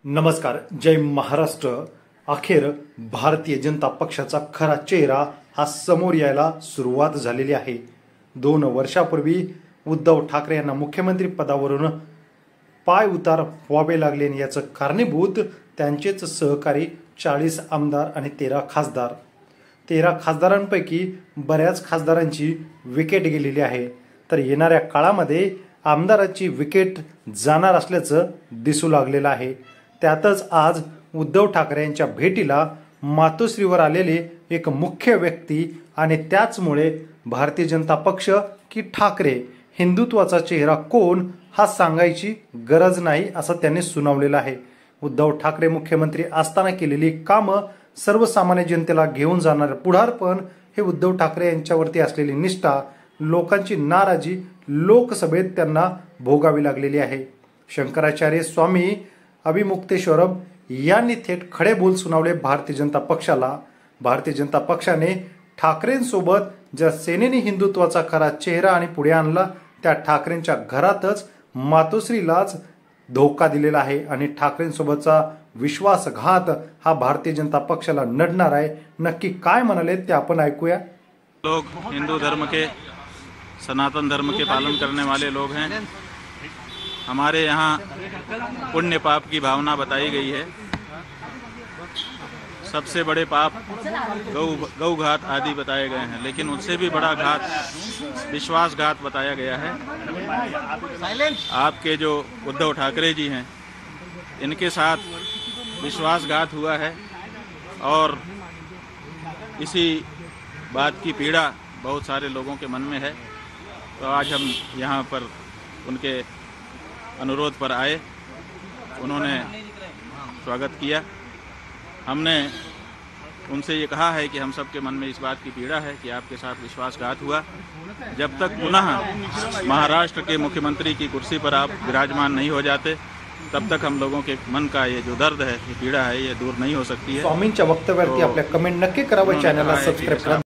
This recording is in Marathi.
नमस्कार, जय महाराष्ट्र। अखेर भारतीय जनता पक्षाचा खरा चेहरा हा समोर यायला सुरुवात झालेली आहे। 2 वर्षापूर्वी उद्धव ठाकरे यांना मुख्यमंत्री पदावरून पाय उतार व्हावे लागले आणि याचं कारणीभूत त्यांचेच सहकारी 40 आमदार आणि 13 खासदार। 13 खासदारांपैकी बऱ्याच खासदारांची विकेट गेलेली आहे, तर येणाऱ्या काळामध्ये आमदाराची विकेट जाणार असल्याचं दिसू लागलेलं आहे। त्यातच आज उद्धव ठाकरे यांच्या भेटीला मातोश्रीवर आलेले एक मुख्य व्यक्ती आणि त्याचमुळे भारतीय जनता पक्ष की ठाकरे हिंदुत्वाचा चेहरा कोण हा सांगायची गरज नाही असं त्यांनी सुनावलेलं आहे। उद्धव ठाकरे मुख्यमंत्री असताना केलेली कामं सर्वसामान्य जनतेला घेऊन जाणारे पुढारपण हे उद्धव ठाकरे यांच्यावरती असलेली निष्ठा, लोकांची नाराजी लोकसभेत त्यांना भोगावी लागलेली आहे। शंकराचार्य स्वामी अभिमुक्तेश्वरम यांनी थेट खडे बोल सुनावले भारतीय जनता पक्षाला। भारतीय जनता पक्षाने ठाकरेंसोबत ज्या सेनेने हिंदुत्वाचा खरा चेहरा आणि पुढे आणला त्या ठाकरेंच्या घरातच मातोश्रीलाच धोका दिलेला आहे आणि ठाकरेंसोबतचा विश्वासघात हा भारतीय जनता पक्षाला नडणार आहे। नक्की काय म्हणाले ते आपण ऐकूया। लोग हिंदू धर्म के, सनातन धर्म के पालन करने वाले लोग हैं। हमारे यहाँ पुण्य पाप की भावना बताई गई है। सबसे बड़े पाप गौ घात आदि बताए गए हैं, लेकिन उससे भी बड़ा घात विश्वासघात बताया गया है। आपके जो उद्धव ठाकरे जी हैं, इनके साथ विश्वासघात हुआ है और इसी बात की पीड़ा बहुत सारे लोगों के मन में है। तो आज हम यहाँ पर उनके अनुरोध पर आए, उन्होंने स्वागत किया। हमने उनसे ये कहा है कि हम सबके मन में इस बात की पीड़ा है कि आपके साथ विश्वासघात हुआ। जब तक पुनः महाराष्ट्र के मुख्यमंत्री की कुर्सी पर आप विराजमान नहीं हो जाते, तब तक हम लोगों के मन का ये जो दर्द है, ये पीड़ा है, ये दूर नहीं हो सकती है। स्वामींच्या वक्तव्यावरती आपल्या कमेंट नक्की करावं, चॅनलला सबस्क्राइब करा।